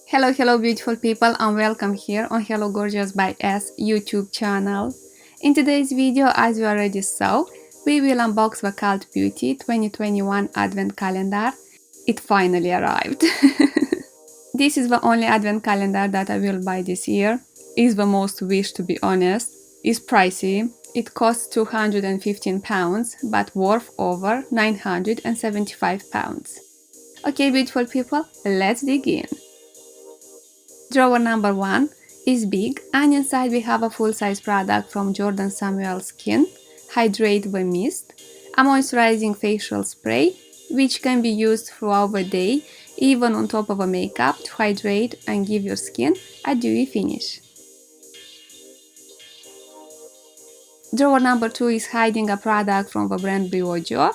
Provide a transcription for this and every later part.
Hello beautiful people and welcome here on Hello Gorgeous by S YouTube channel. In today's video, as you already saw, we will unbox the Cultbeauty 2021 Advent Calendar. It finally arrived. This is the only Advent Calendar that I will buy this year. It's the most wished, to be honest. It's pricey. It costs £215 but worth over £975. Okay beautiful people, let's dig in. Drawer number 1 is big and inside we have a full-size product from Jordan Samuel Skin, Hydrate the Mist, a moisturizing facial spray which can be used throughout the day, even on top of a makeup to hydrate and give your skin a dewy finish. Drawer number 2 is hiding a product from the brand Briogeo,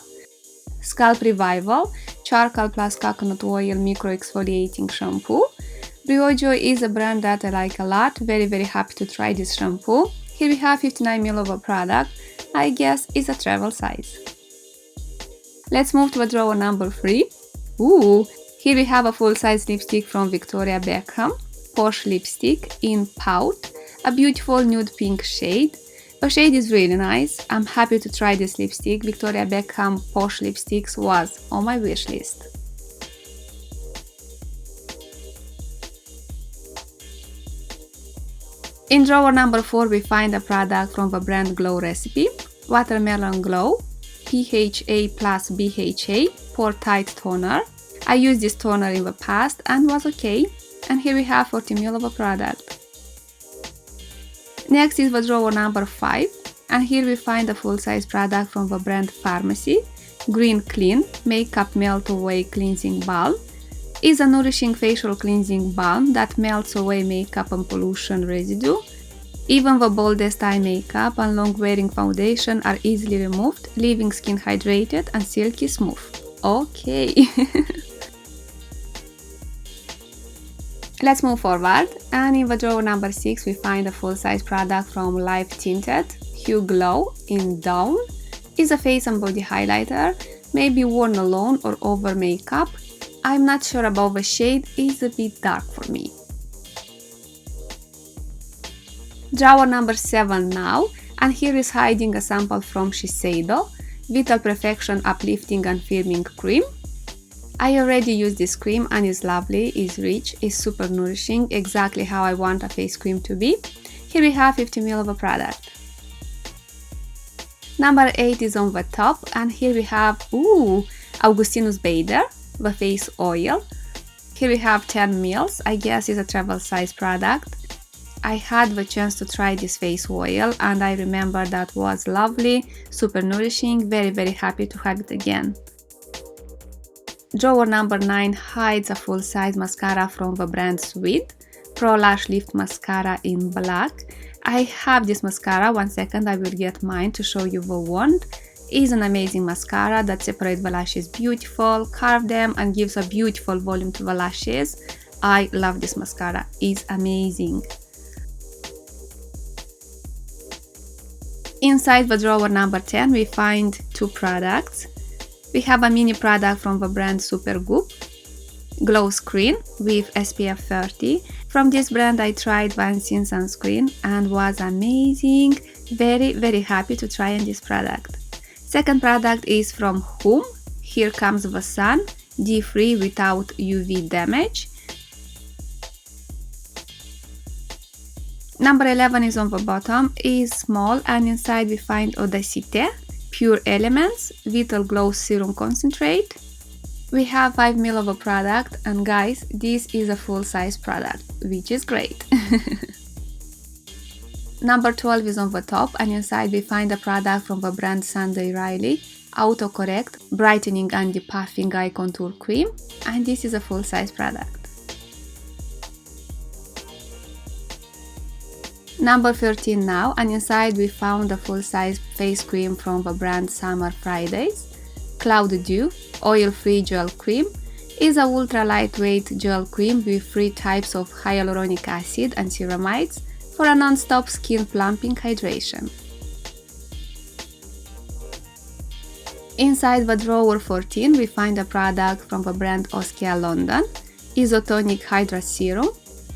Scalp Revival, Charcoal plus Coconut Oil Micro Exfoliating Shampoo. Briogeo is a brand that I like a lot, very happy to try this shampoo. Here we have 59 ml of a product, I guess it's a travel size. Let's move to the drawer number 3. Here we have a full-size lipstick from Victoria Beckham, Posh Lipstick in Pout, a beautiful nude pink shade. The shade is really nice, I'm happy to try this lipstick. Victoria Beckham Posh Lipsticks was on my wish list. In drawer number 4 we find a product from the brand Glow Recipe, Watermelon Glow, PHA plus BHA Pore Tight Toner. I used this toner in the past and was okay, and here we have 40 ml of a product. Next is the drawer number 5, and here we find a full-size product from the brand Pharmacy, Green Clean Makeup Melt Away Cleansing Balm. Is a nourishing facial cleansing balm that melts away makeup and pollution residue. Even the boldest eye makeup and long-wearing foundation are easily removed, leaving skin hydrated and silky smooth. Okay. Let's move forward, and in the drawer number 6 we find a full-size product from Live Tinted, Hue Glow in Dawn. Is a face and body highlighter, may be worn alone or over makeup. I'm not sure about the shade, it's a bit dark for me. Drawer number 7 now, and here is hiding a sample from Shiseido, Vital Perfection Uplifting and Firming Cream. I already used this cream and it's lovely, it's rich, it's super nourishing, exactly how I want a face cream to be. Here we have 50 ml of a product. Number 8 is on the top, and here we have, Augustinus Bader, the face oil. Here we have 10 ml, I guess it's a travel size product. I had the chance to try this face oil and I remember that was lovely, super nourishing, very happy to have it again. Drawer number 9 hides a full-size mascara from the brand Sweet, Pro Lash Lift Mascara in black. I have this mascara, one second I will get mine to show you the wand. Is an amazing mascara that separates the lashes beautiful, carve them and gives a beautiful volume to the lashes. I love this mascara, it's amazing. Inside the drawer number 10 we find 2 products. We have a mini product from the brand Supergoop, Glow Screen with SPF 30. From this brand I tried Vancine sunscreen and was amazing, very happy to try on this product. Second product is from Whom, Here Comes the Sun, D-free without UV damage. Number 11 is on the bottom, is small and inside we find Audacité, Pure Elements, Vital Glow Serum Concentrate. We have 5 ml of a product and guys, this is a full-size product, which is great. Number 12 is on the top and inside we find a product from the brand Sunday Riley, Autocorrect Brightening and Depuffing Eye Contour Cream, and this is a full-size product. Number 13 now, and inside we found a full-size face cream from the brand Summer Fridays, Cloud Dew Oil-Free Gel Cream. Is a ultra lightweight gel cream with 3 types of hyaluronic acid and ceramides for a non-stop skin plumping hydration. Inside the drawer 14 we find a product from the brand Oskia London, isotonic hydra serum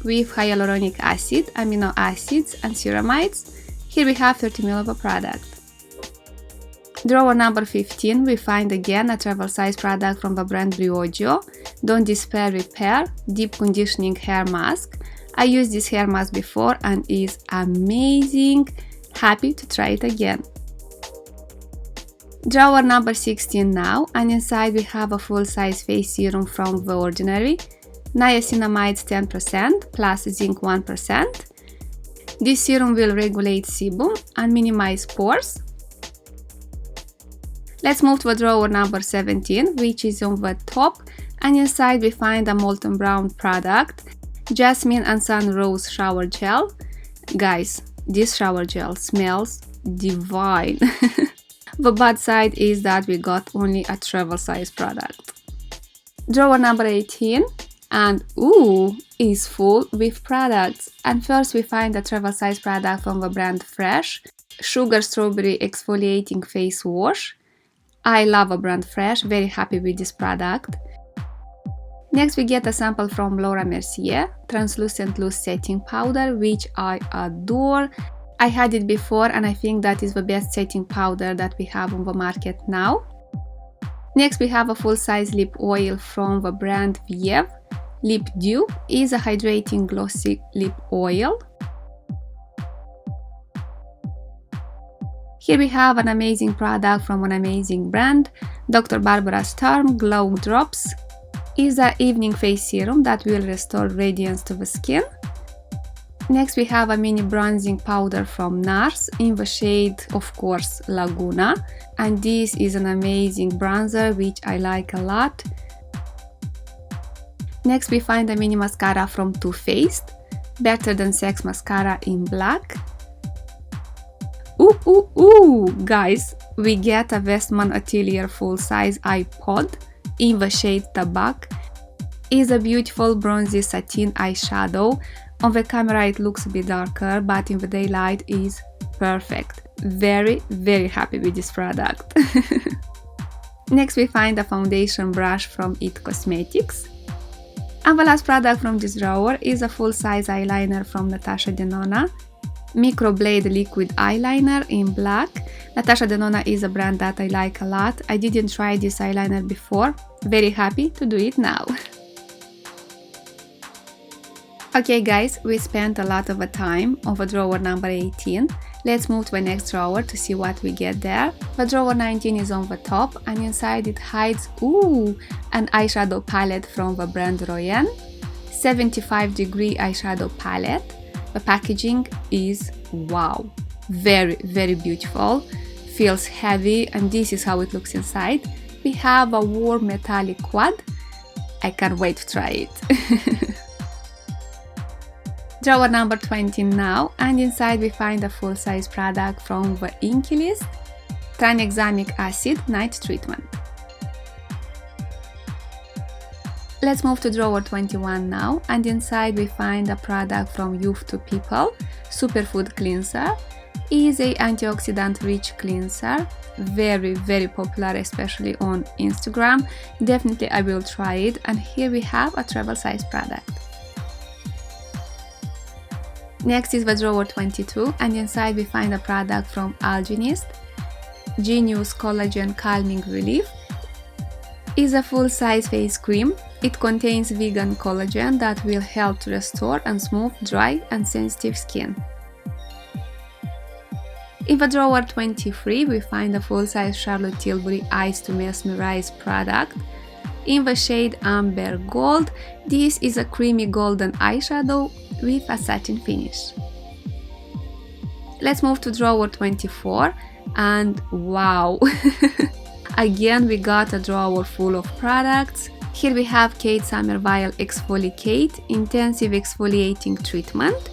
with hyaluronic acid, amino acids and ceramides. Here we have 30 ml of a product. Drawer number 15, we find again a travel size product from the brand Briogeo. Don't Despair Repair Deep Conditioning Hair Mask. I used this hair mask before and is amazing. Happy to try it again. Drawer number 16 now, and inside we have a full-size face serum from The Ordinary. Niacinamides 10% plus zinc 1%. This serum will regulate sebum and minimize pores. Let's move to drawer number 17, which is on the top, and inside we find a molten brown product, Jasmine and Sun Rose Shower Gel. Guys, this shower gel smells divine. The bad side is that we got only a travel size product. Drawer number 18, and ooh, is full with products. And first we find a travel size product from the brand Fresh, Sugar Strawberry Exfoliating Face Wash. I love a brand Fresh, very happy with this product. Next we get a sample from Laura Mercier, Translucent Loose Setting Powder, which I adore. I had it before and I think that is the best setting powder that we have on the market now. Next we have a full-size lip oil from the brand Viev. Lip Dew is a hydrating glossy lip oil. Here we have an amazing product from an amazing brand, Dr. Barbara Sturm Glow Drops. Is an evening face serum that will restore radiance to the skin. Next we have a mini bronzing powder from NARS in the shade, of course, Laguna. And this is an amazing bronzer which I like a lot. Next we find a mini mascara from Too Faced, Better Than Sex Mascara in black. Ooh, guys, we get a Westman Atelier full-size iPod in the shade Tabac. Is a beautiful bronzy satin eyeshadow. On the camera it looks a bit darker, but in the daylight is perfect. Very, very happy with this product. Next we find a foundation brush from IT Cosmetics. And the last product from this drawer is a full-size eyeliner from Natasha Denona. Microblade liquid eyeliner in black. Natasha Denona is a brand that I like a lot. I didn't try this eyeliner before. Very happy to do it now. Okay guys, we spent a lot of time on the drawer number 18. Let's move to the next drawer to see what we get there. The drawer 19 is on the top and inside it hides, an eyeshadow palette from the brand Royen. 75-degree eyeshadow palette. The packaging is wow, very, very beautiful. Feels heavy and this is how it looks inside. We have a warm metallic quad. I can't wait to try it. Drawer number 20 now, and inside we find a full-size product from the Inky List, Tranexamic Acid Night Treatment. Let's move to drawer 21 now, and inside we find a product from Youth to People, Superfood Cleanser. Is a antioxidant-rich cleanser, very, very popular, especially on Instagram. Definitely I will try it, and here we have a travel-size product. Next is the drawer 22, and inside we find a product from Algenist, Genius Collagen Calming Relief. Is a full-size face cream. It contains vegan collagen that will help to restore and smooth dry and sensitive skin. In the drawer 23 we find a full-size Charlotte Tilbury Eyes to Mesmerize product. In the shade Amber Gold, this is a creamy golden eyeshadow with a satin finish. Let's move to drawer 24 and wow! Again we got a drawer full of products. Here we have Kate Somerville Exfoliate Intensive Exfoliating Treatment.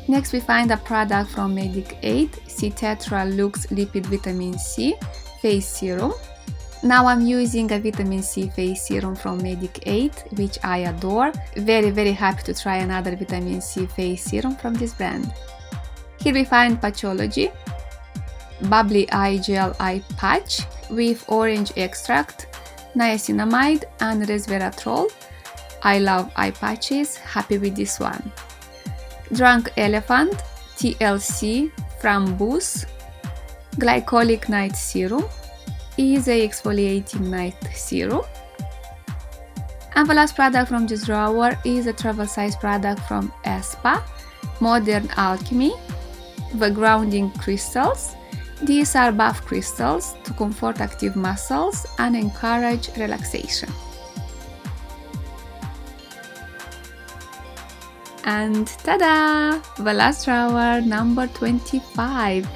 Next we find a product from Medic 8, C-Tetra Lux Lipid Vitamin C Face Serum. Now I'm using a vitamin C face serum from Medic 8, which I adore. Very, very happy to try another vitamin C face serum from this brand. Here we find Patchology, Bubbly Eye Gel Eye Patch with orange extract, niacinamide and resveratrol. I love eye patches, happy with this one. Drunk Elephant, TLC, Framboos, Glycolic Night Serum, Easy Exfoliating Night Serum. And the last product from this drawer is a travel size product from Espa, Modern Alchemy, the Grounding Crystals. These are bath crystals to comfort active muscles and encourage relaxation. And tada! The last drawer, number 25.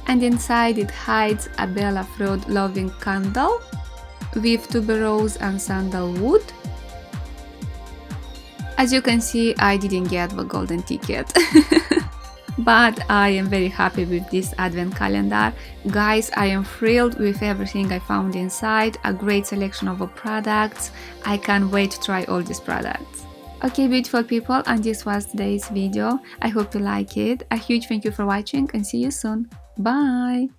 And inside it hides a Bella Freud loving candle with tuberose and sandalwood. As you can see, I didn't get the golden ticket. But I am very happy with this advent calendar. Guys, I am thrilled with everything I found inside, a great selection of products. I can't wait to try all these products. Okay, beautiful people, and this was today's video. I hope you like it. A huge thank you for watching and see you soon. Bye!